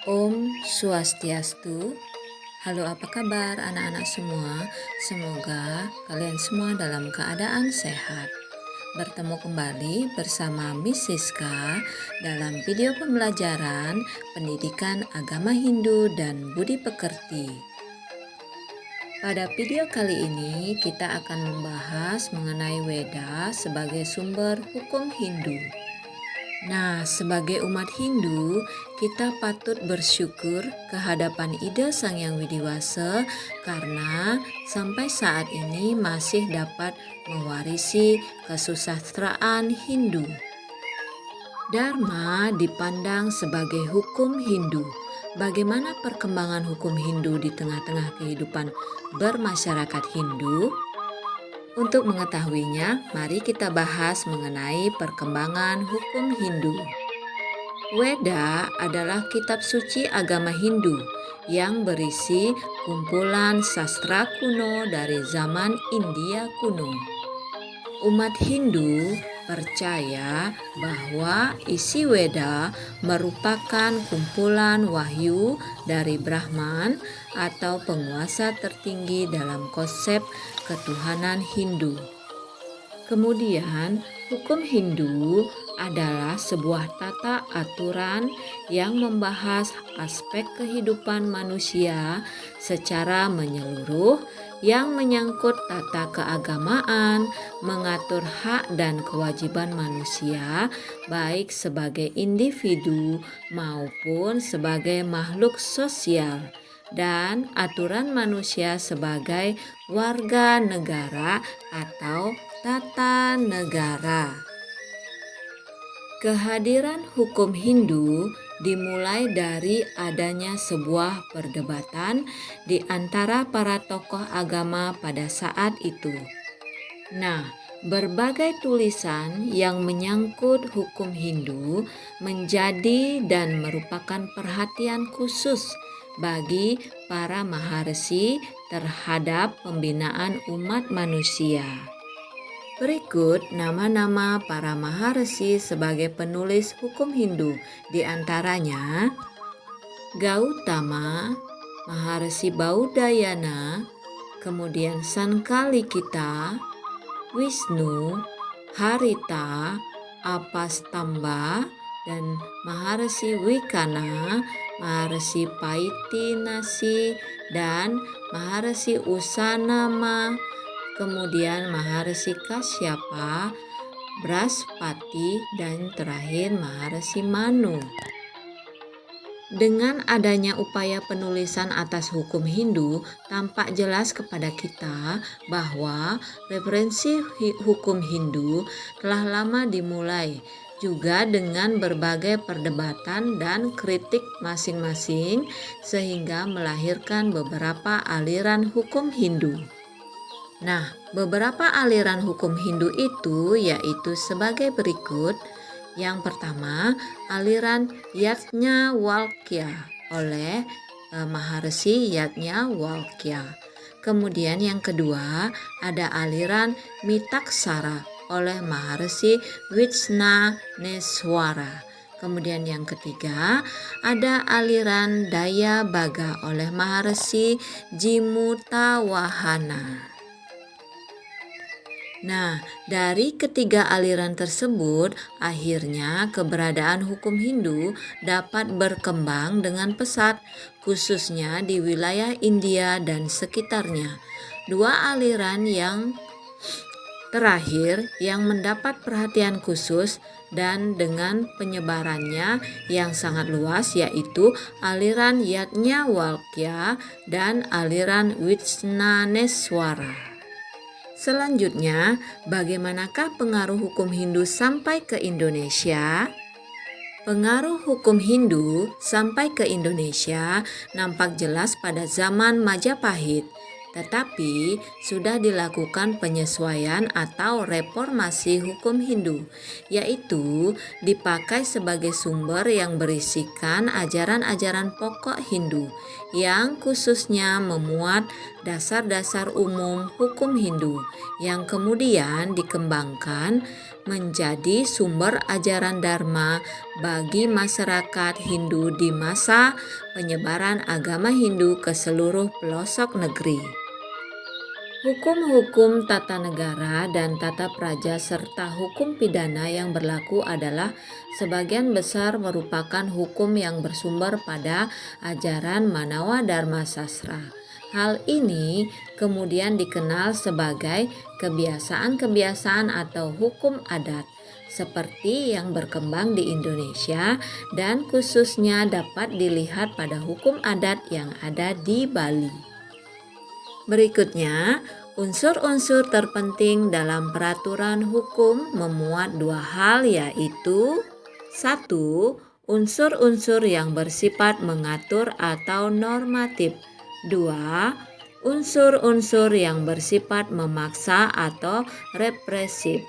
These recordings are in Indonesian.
Om Swastiastu. Halo, apa kabar anak-anak semua? Semoga kalian semua dalam keadaan sehat. Bertemu kembali bersama Miss Siska dalam video pembelajaran pendidikan agama Hindu dan budi pekerti. Pada video kali ini kita akan membahas mengenai Weda sebagai sumber hukum Hindu. Nah, sebagai umat Hindu, kita patut bersyukur kehadapan Ida Sang Yang Widiwasa karena sampai saat ini masih dapat mewarisi kesusastraan Hindu. Dharma dipandang sebagai hukum Hindu. Bagaimana perkembangan hukum Hindu di tengah-tengah kehidupan bermasyarakat Hindu? Untuk mengetahuinya, mari kita bahas mengenai perkembangan hukum Hindu. Weda adalah kitab suci agama Hindu yang berisi kumpulan sastra kuno dari zaman India kuno. Umat Hindu percaya bahwa isi Weda merupakan kumpulan wahyu dari Brahman atau penguasa tertinggi dalam konsep ketuhanan Hindu. Kemudian, hukum Hindu adalah sebuah tata aturan yang membahas aspek kehidupan manusia secara menyeluruh yang menyangkut tata keagamaan, mengatur hak dan kewajiban manusia baik sebagai individu maupun sebagai makhluk sosial, dan aturan manusia sebagai warga negara atau tata negara. Kehadiran hukum Hindu dimulai dari adanya sebuah perdebatan di antara para tokoh agama pada saat itu. Nah, berbagai tulisan yang menyangkut hukum Hindu menjadi dan merupakan perhatian khusus bagi para maharsi terhadap pembinaan umat manusia. Berikut nama-nama para maharsi sebagai penulis hukum Hindu, di antaranya Gautama, Maharsi Baudayana, kemudian Sankalikita, Wisnu, Harita, Apastamba, dan Maharsi Wikana, Maharsi Paitinasi, dan Maharsi Usanama, kemudian Maharsi Kasyapa, Braspati, dan terakhir Maharsi Manu. Dengan adanya upaya penulisan atas hukum Hindu, tampak jelas kepada kita bahwa referensi hukum Hindu telah lama dimulai, juga dengan berbagai perdebatan dan kritik masing-masing, sehingga melahirkan beberapa aliran hukum Hindu. Nah, beberapa aliran hukum Hindu itu yaitu sebagai berikut. Yang pertama, aliran Yajnavalkya oleh Maharsi Yajnavalkya. Kemudian yang kedua, ada aliran Mitaksara oleh Maharsi Vishnaneswara. Kemudian yang ketiga, ada aliran Dayabaga oleh Maharsi Jimutawahana. Nah, dari ketiga aliran tersebut, akhirnya keberadaan hukum Hindu dapat berkembang dengan pesat, khususnya di wilayah India dan sekitarnya. Dua aliran yang terakhir yang mendapat perhatian khusus dan dengan penyebarannya yang sangat luas yaitu aliran Yajnavalkya dan aliran Vishnaneswara. Selanjutnya, bagaimanakah pengaruh hukum Hindu sampai ke Indonesia? Pengaruh hukum Hindu sampai ke Indonesia nampak jelas pada zaman Majapahit. tetapi sudah dilakukan penyesuaian atau reformasi hukum Hindu, yaitu dipakai sebagai sumber yang berisikan ajaran-ajaran pokok Hindu yang khususnya memuat dasar-dasar umum hukum Hindu yang kemudian dikembangkan menjadi sumber ajaran Dharma bagi masyarakat Hindu di masa penyebaran agama Hindu ke seluruh pelosok negeri. Hukum-hukum tata negara dan tata praja serta hukum pidana yang berlaku adalah sebagian besar merupakan hukum yang bersumber pada ajaran Manawa Dharma Sastra. Hal ini kemudian dikenal sebagai kebiasaan-kebiasaan atau hukum adat seperti yang berkembang di Indonesia dan khususnya dapat dilihat pada hukum adat yang ada di Bali. Berikutnya, unsur-unsur terpenting dalam peraturan hukum memuat dua hal, yaitu 1. Unsur-unsur yang bersifat mengatur atau normatif. 2. Unsur-unsur yang bersifat memaksa atau represif.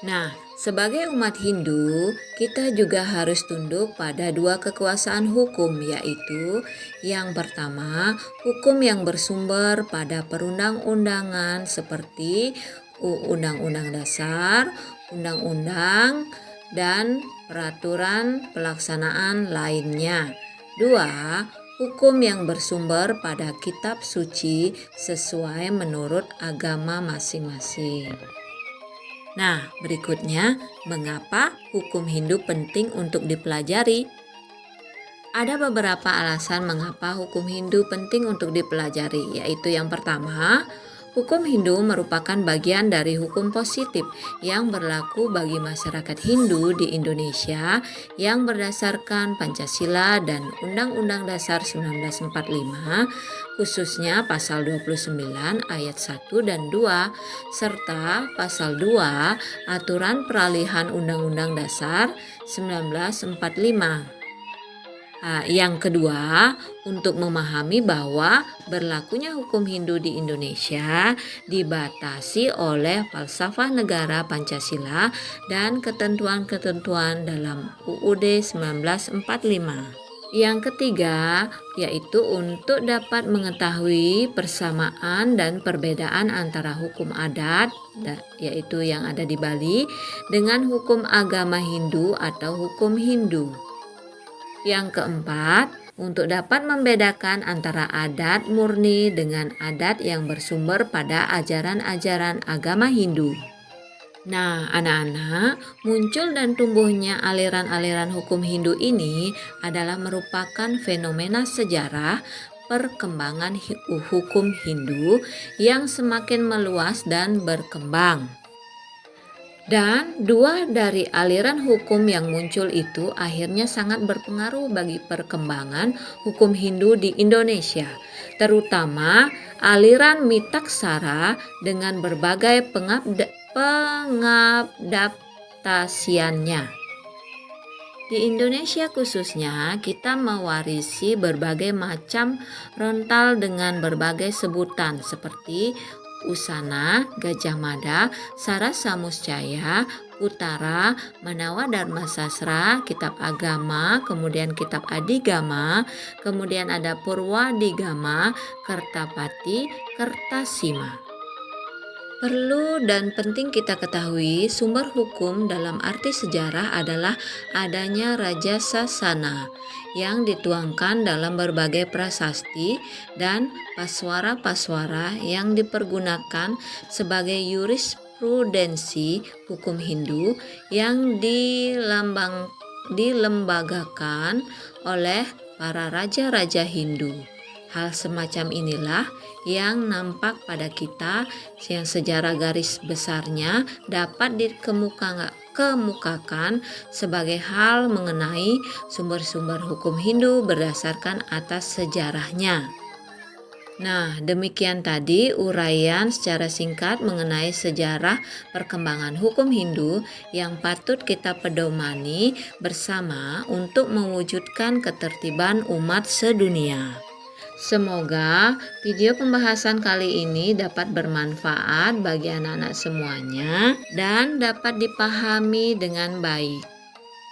Nah, sebagai umat Hindu, kita juga harus tunduk pada dua kekuasaan hukum, yaitu yang pertama, hukum yang bersumber pada perundang-undangan seperti Undang-Undang Dasar, Undang-Undang, dan peraturan pelaksanaan lainnya. 2. Hukum yang bersumber pada kitab suci sesuai menurut agama masing-masing. Nah, berikutnya, mengapa hukum Hindu penting untuk dipelajari? Ada beberapa alasan mengapa hukum Hindu penting untuk dipelajari, yaitu yang pertama, hukum Hindu merupakan bagian dari hukum positif yang berlaku bagi masyarakat Hindu di Indonesia yang berdasarkan Pancasila dan Undang-Undang Dasar 1945, khususnya pasal 29 ayat 1 dan 2, serta pasal 2 Aturan Peralihan Undang-Undang Dasar 1945. Yang kedua, untuk memahami bahwa berlakunya hukum Hindu di Indonesia dibatasi oleh falsafah negara Pancasila dan ketentuan-ketentuan dalam UUD 1945. Yang ketiga, yaitu untuk dapat mengetahui persamaan dan perbedaan antara hukum adat, yaitu yang ada di Bali, dengan hukum agama Hindu atau hukum Hindu. Yang keempat, untuk dapat membedakan antara adat murni dengan adat yang bersumber pada ajaran-ajaran agama Hindu. Nah, anak-anak, muncul dan tumbuhnya aliran-aliran hukum Hindu ini adalah merupakan fenomena sejarah perkembangan hukum Hindu yang semakin meluas dan berkembang. Dan dua dari aliran hukum yang muncul itu akhirnya sangat berpengaruh bagi perkembangan hukum Hindu di Indonesia, terutama aliran Mitaksara dengan berbagai pengadaptasiannya. Di Indonesia khususnya, kita mewarisi berbagai macam rontal dengan berbagai sebutan seperti Usana, Gajah Mada, Sarasa Muscaya, Utara, Manawa Dharma Sastra, Kitab Agama, kemudian Kitab Adigama, kemudian ada Purwadigama, Kertapati, Kertasima. Perlu dan penting kita ketahui, sumber hukum dalam arti sejarah adalah adanya Raja Sasana yang dituangkan dalam berbagai prasasti dan paswara-paswara yang dipergunakan sebagai jurisprudensi hukum Hindu yang dilembagakan oleh para raja-raja Hindu. Hal semacam inilah yang nampak pada kita yang sejarah garis besarnya dapat dikemukakan sebagai hal mengenai sumber-sumber hukum Hindu berdasarkan atas sejarahnya. Nah, demikian tadi uraian secara singkat mengenai sejarah perkembangan hukum Hindu yang patut kita pedomani bersama untuk mewujudkan ketertiban umat sedunia. Semoga video pembahasan kali ini dapat bermanfaat bagi anak-anak semuanya dan dapat dipahami dengan baik.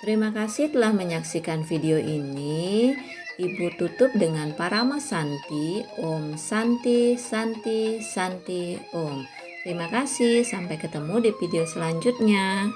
Terima kasih telah menyaksikan video ini. Ibu tutup dengan Parama Santi, Om Santi, Santi, Santi, Om. Terima kasih, sampai ketemu di video selanjutnya.